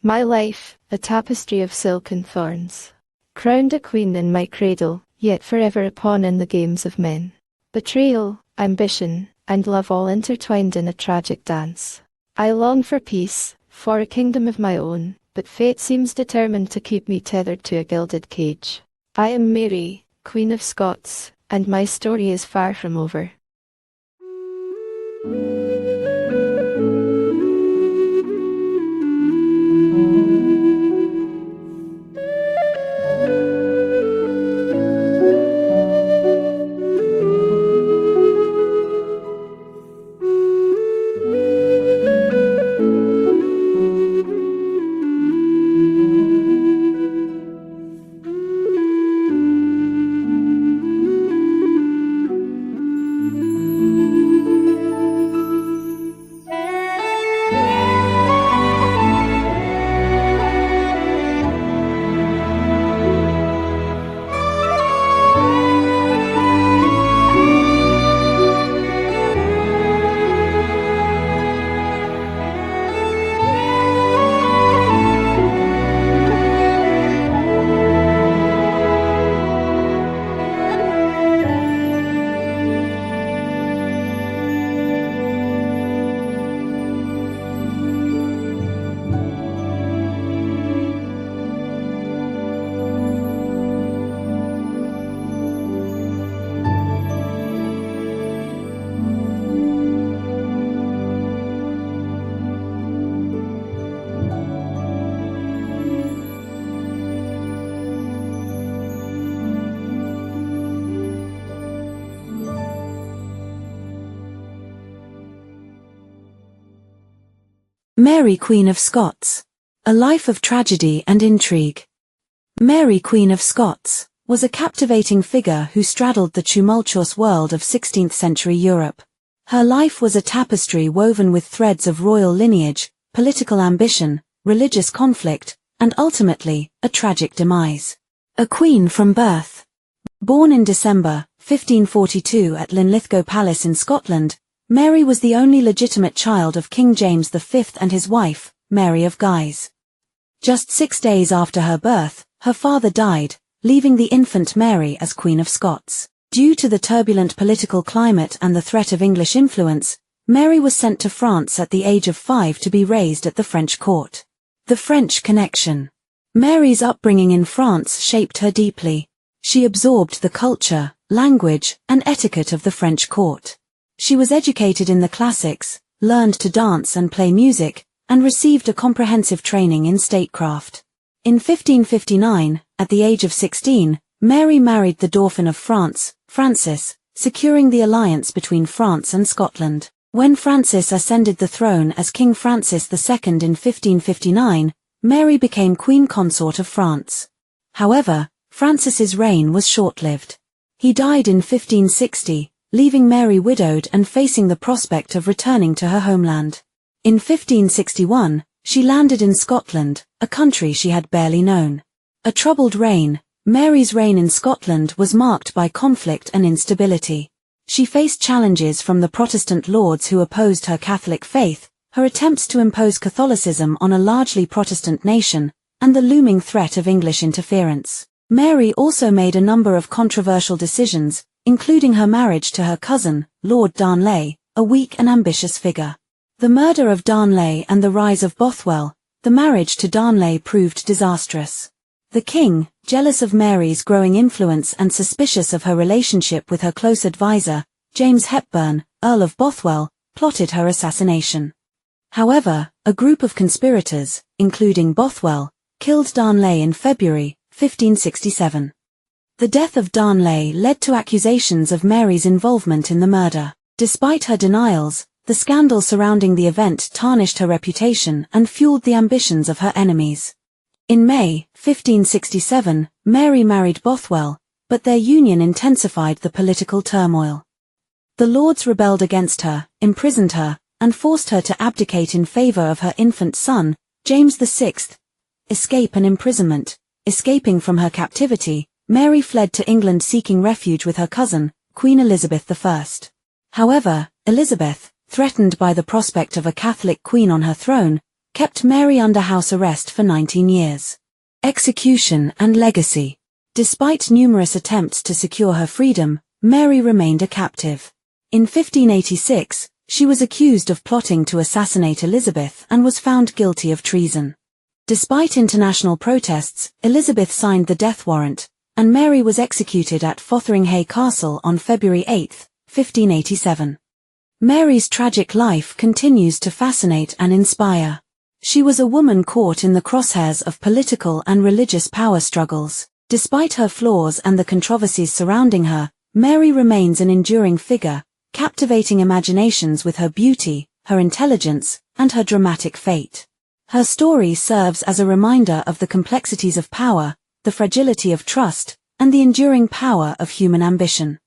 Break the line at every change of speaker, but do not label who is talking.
My life, a tapestry of silk and thorns. Crowned a queen in my cradle, yet forever a pawn in the games of men. Betrayal, ambition, and love all intertwined in a tragic dance. I long for peace, for a kingdom of my own, but fate seems determined to keep me tethered to a gilded cage. I am Mary, Queen of Scots, and my story is far from over.
Mary Queen of Scots. A Life of Tragedy and Intrigue. Mary Queen of Scots was a captivating figure who straddled the tumultuous world of 16th-century Europe. Her life was a tapestry woven with threads of royal lineage, political ambition, religious conflict, and ultimately, a tragic demise. A queen from birth. Born in December 1542 at Linlithgow Palace in Scotland, Mary was the only legitimate child of King James V and his wife, Mary of Guise. Just 6 days after her birth, her father died, leaving the infant Mary as Queen of Scots. Due to the turbulent political climate and the threat of English influence, Mary was sent to France at the age of 5 to be raised at the French court. The French connection. Mary's upbringing in France shaped her deeply. She absorbed the culture, language, and etiquette of the French court. She was educated in the classics, learned to dance and play music, and received a comprehensive training in statecraft. In 1559, at the age of 16, Mary married the Dauphin of France, Francis, securing the alliance between France and Scotland. When Francis ascended the throne as King Francis II in 1559, Mary became Queen Consort of France. However, Francis's reign was short-lived. He died in 1560, leaving Mary widowed and facing the prospect of returning to her homeland. In 1561, she landed in Scotland, a country she had barely known. A troubled reign, Mary's reign in Scotland was marked by conflict and instability. She faced challenges from the Protestant lords who opposed her Catholic faith, her attempts to impose Catholicism on a largely Protestant nation, and the looming threat of English interference. Mary also made a number of controversial decisions, including her marriage to her cousin, Lord Darnley, a weak and ambitious figure. The murder of Darnley and the rise of Bothwell, the marriage to Darnley proved disastrous. The king, jealous of Mary's growing influence and suspicious of her relationship with her close advisor, James Hepburn, Earl of Bothwell, plotted her assassination. However, a group of conspirators, including Bothwell, killed Darnley in February 1567. The death of Darnley led to accusations of Mary's involvement in the murder. Despite her denials, the scandal surrounding the event tarnished her reputation and fueled the ambitions of her enemies. In May 1567, Mary married Bothwell, but their union intensified the political turmoil. The lords rebelled against her, imprisoned her, and forced her to abdicate in favor of her infant son, James VI. Escape and imprisonment. Escaping from her captivity, Mary fled to England seeking refuge with her cousin, Queen Elizabeth I. However, Elizabeth, threatened by the prospect of a Catholic queen on her throne, kept Mary under house arrest for 19 years. Execution and legacy. Despite numerous attempts to secure her freedom, Mary remained a captive. In 1586, she was accused of plotting to assassinate Elizabeth and was found guilty of treason. Despite international protests, Elizabeth signed the death warrant, and Mary was executed at Fotheringhay Castle on February 8, 1587. Mary's tragic life continues to fascinate and inspire. She was a woman caught in the crosshairs of political and religious power struggles. Despite her flaws and the controversies surrounding her, Mary remains an enduring figure, captivating imaginations with her beauty, her intelligence, and her dramatic fate. Her story serves as a reminder of the complexities of power, the fragility of trust, and the enduring power of human ambition.